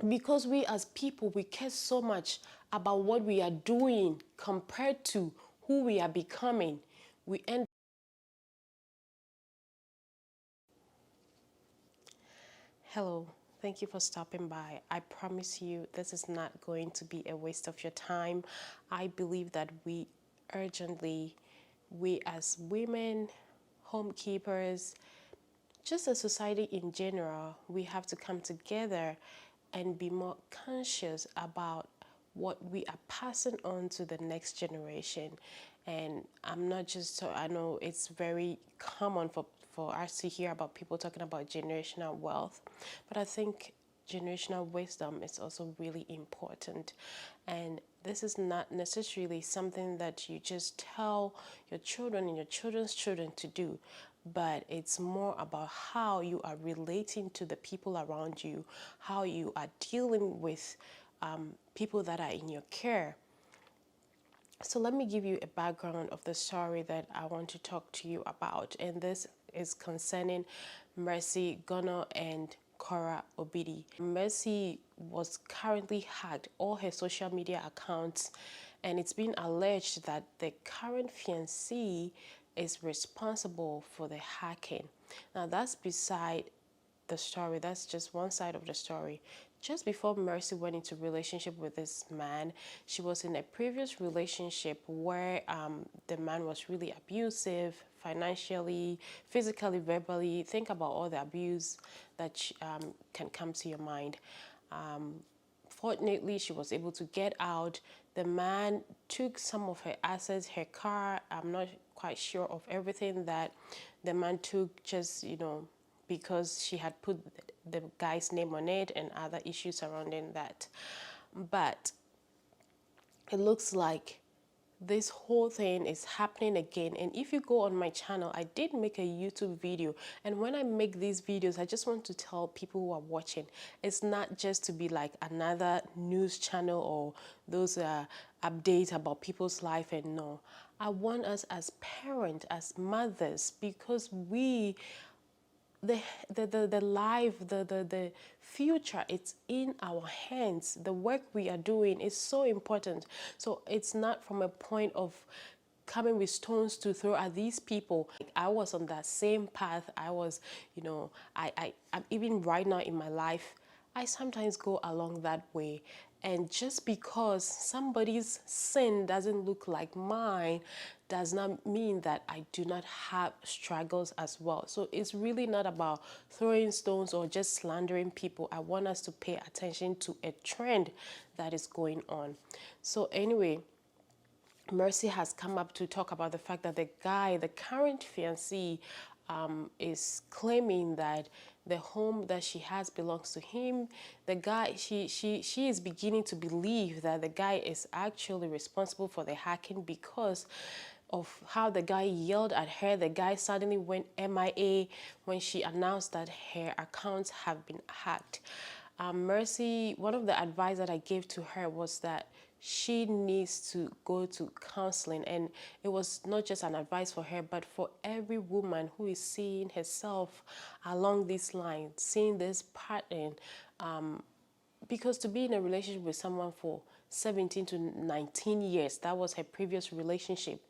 because we as people, we care so much about what we are doing compared to who we are becoming, we end. Hello, thank you for stopping by. I promise you this is not going to be a waste of your time. I believe that urgently, we as women, homekeepers, just a society in general, we have to come together and be more conscious about what we are passing on to the next generation. And I'm not just, so I know it's very common for us to hear about people talking about generational wealth, but I think generational wisdom is also really important. And this is not necessarily something that you just tell your children and your children's children to do, but it's more about how you are relating to the people around you, how you are dealing with people that are in your care. So let me give you a background of the story that I want to talk to you about. And this is concerning Mercy, Gono, and Korra Obidi. Mercy was currently hacked, all her social media accounts, and it's been alleged that the current fiancé is responsible for the hacking. Now that's beside the story. That's just one side of the story. Just before Mercy went into relationship with this man, she was in a previous relationship where the man was really abusive, financially, physically, verbally. Think about all the abuse that can come to your mind. Fortunately, she was able to get out. The man took some of her assets, her car. I'm not quite sure of everything that the man took, just, because she had put the guy's name on it and other issues surrounding that. But it looks like this whole thing is happening again. And if you go on my channel, I did make a YouTube video, and when I make these videos, I just want to tell people who are watching, it's not just to be like another news channel or those updates about people's life. And no, I want us as parents, as mothers, because the life, the future, it's in our hands. The work we are doing is so important. So it's not from a point of coming with stones to throw at these people. I was on that same path. I was, I'm even right now in my life, I sometimes go along that way. And just because somebody's sin doesn't look like mine does not mean that I do not have struggles as well. So it's really not about throwing stones or just slandering people. I want us to pay attention to a trend that is going on. So anyway, Mercy has come up to talk about the fact that the guy, the current fiancé, is claiming that the home that she has belongs to him. The guy, she is beginning to believe that the guy is actually responsible for the hacking because of how the guy yelled at her. The guy suddenly went MIA when she announced that her accounts have been hacked. Mercy, one of the advice that I gave to her was that she needs to go to counseling. And it was not just an advice for her, but for every woman who is seeing herself along this line, seeing this pattern. Because to be in a relationship with someone for 17 to 19 years, that was her previous relationship,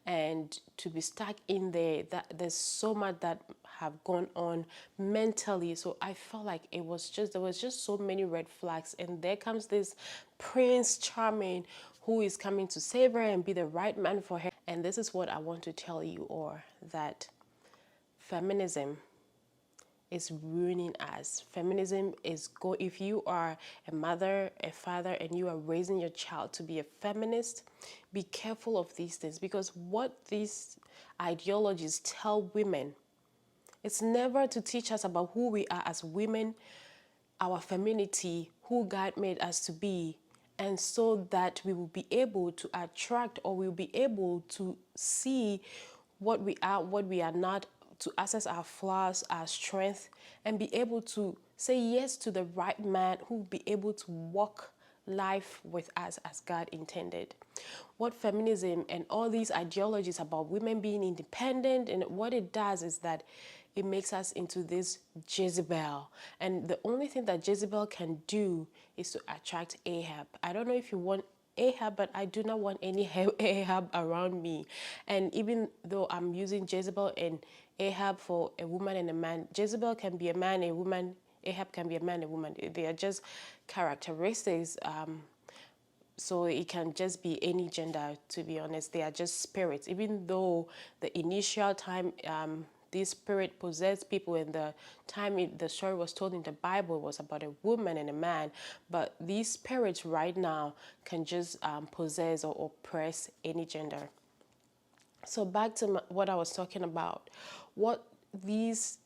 and to be stuck in there, that there's so much that have gone on mentally. So I felt like there was just so many red flags, and there comes this Prince Charming who is coming to save her and be the right man for her. And this is what I want to tell you, or that feminism is ruining us. Feminism is if you are a mother, a father, and you are raising your child to be a feminist, be careful of these things, because what these ideologies tell women, it's never to teach us about who we are as women, our femininity, who God made us to be, and so that we will be able to attract, or we'll be able to see what we are, what we are not, to assess our flaws, our strength, and be able to say yes to the right man who will be able to walk life with us as God intended. What feminism and all these ideologies about women being independent, and what it does is that it makes us into this Jezebel. And the only thing that Jezebel can do is to attract Ahab. I don't know if you want Ahab, but I do not want any Ahab around me. And even though I'm using Jezebel and Ahab for a woman and a man, Jezebel can be a man, a woman, Ahab can be a man, a woman. They are just characteristics. So it can just be any gender, to be honest. They are just spirits. Even though the initial time this spirit possessed people, and the time the story was told in the Bible was about a woman and a man, but these spirits right now can just possess or oppress any gender. So back to what I was talking about. What these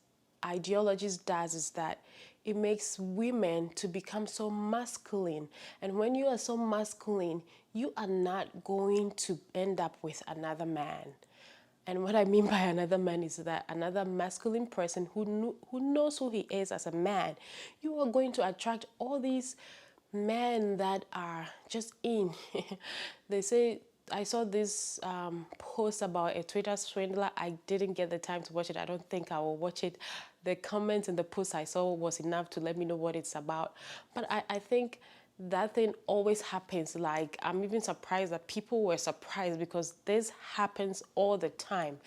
ideologies does is that it makes women to become so masculine. And when you are so masculine, you are not going to end up with another man. And what I mean by another man is that another masculine person who knows who he is as a man. You are going to attract all these men that are just in. They say, I saw this post about a Twitter swindler. I didn't get the time to watch it. I don't think I will watch it. The comments in the post I saw was enough to let me know what it's about. But I think that thing always happens. Like, I'm even surprised that people were surprised, because this happens all the time.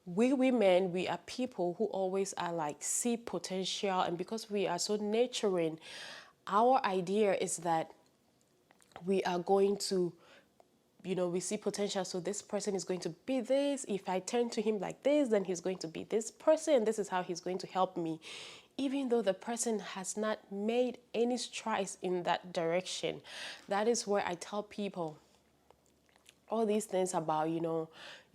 We women, we are people who always are like see potential, and because we are so nurturing, our idea is that we are going to, we see potential. So this person is going to be this. If I turn to him like this, then he's going to be this person. This is how he's going to help me. Even though the person has not made any strides in that direction. That is where I tell people all these things about, you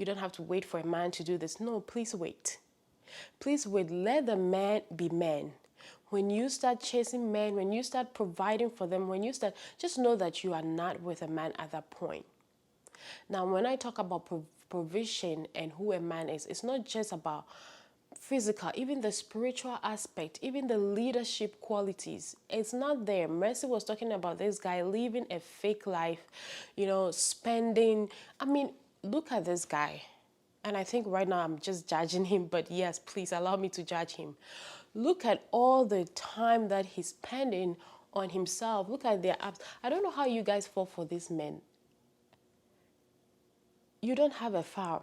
don't have to wait for a man to do this. No, please wait. Please wait. Let the man be man. When you start chasing men, when you start providing for them, when you start, just know that you are not with a man at that point. Now, when I talk about provision and who a man is, it's not just about physical, even the spiritual aspect, even the leadership qualities. It's not there. Mercy was talking about this guy living a fake life, spending. I mean, look at this guy. And I think right now I'm just judging him, but yes, please allow me to judge him. Look at all the time that he's spending on himself. Look at their apps. I don't know how you guys fall for these men. You don't have a farm.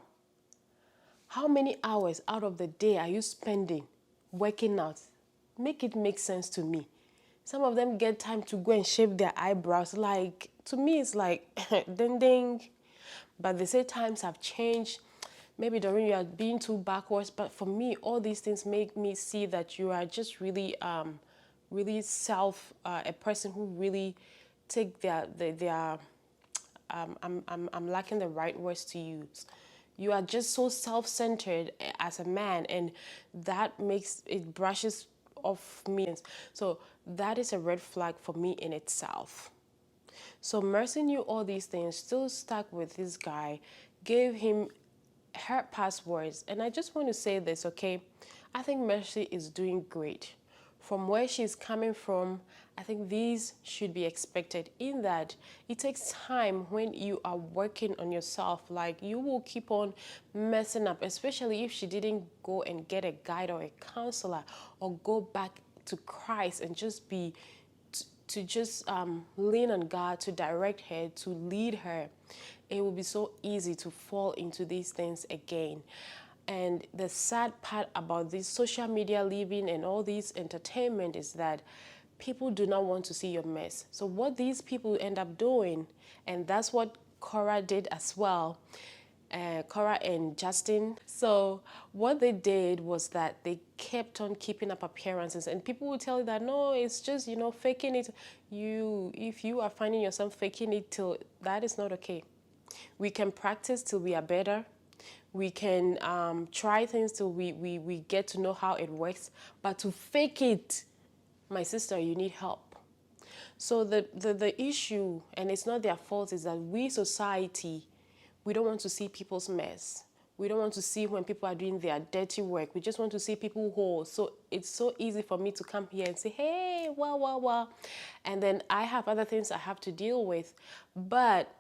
How many hours out of the day are you spending working out? Make it make sense to me. Some of them get time to go and shave their eyebrows. Like, to me, it's like, ding ding. But they say times have changed. Maybe Doreen, you are being too backwards. But for me, all these things make me see that you are just really, really a person who really take I'm lacking the right words to use. You are just so self-centered as a man, and that makes it brushes off me. So that is a red flag for me in itself. So Mercy knew all these things, still stuck with this guy, gave him her passwords. And I just want to say this, okay? I think Mercy is doing great. From where she's coming from, I think these should be expected, in that it takes time when you are working on yourself. Like, you will keep on messing up, especially if she didn't go and get a guide or a counselor, or go back to Christ and just be to just lean on God to direct her, to lead her. It will be so easy to fall into these things again. And the sad part about this social media living and all this entertainment is that people do not want to see your mess. So what these people end up doing, and that's what Korra did as well, Korra and Justin. So what they did was that they kept on keeping up appearances, and people will tell you that, no, it's just, faking it. If you are finding yourself faking it, till that is not okay. We can practice till we are better. We can try things till we get to know how it works. But to fake it, my sister, you need help. So the issue, and it's not their fault, is that we society, we don't want to see people's mess. We don't want to see when people are doing their dirty work. We just want to see people whole. So it's so easy for me to come here and say, hey, wow. And then I have other things I have to deal with. But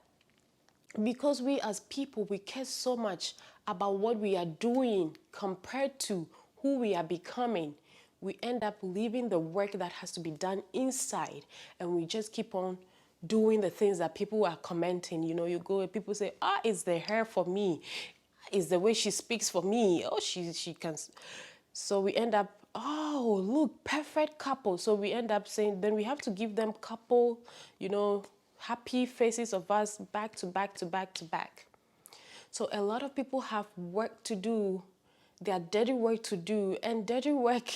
because we as people, we care so much about what we are doing compared to who we are becoming, we end up leaving the work that has to be done inside, and we just keep on doing the things that people are commenting. You know, you go and people say, it's the hair for me, it's the way she speaks for me, oh, she can. So we end up, oh, look, perfect couple. So we end up saying, then we have to give them couple, you know, happy faces of us back to back to back to back. So a lot of people have work to do, their dirty work to do, and dirty work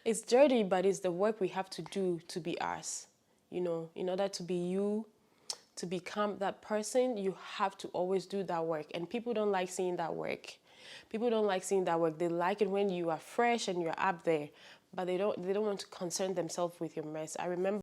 it's dirty, but it's the work we have to do to be us. You know, in order to be you, to become that person, you have to always do that work. And people don't like seeing that work. People don't like seeing that work. They like it when you are fresh and you're up there, but they don't want to concern themselves with your mess. I remember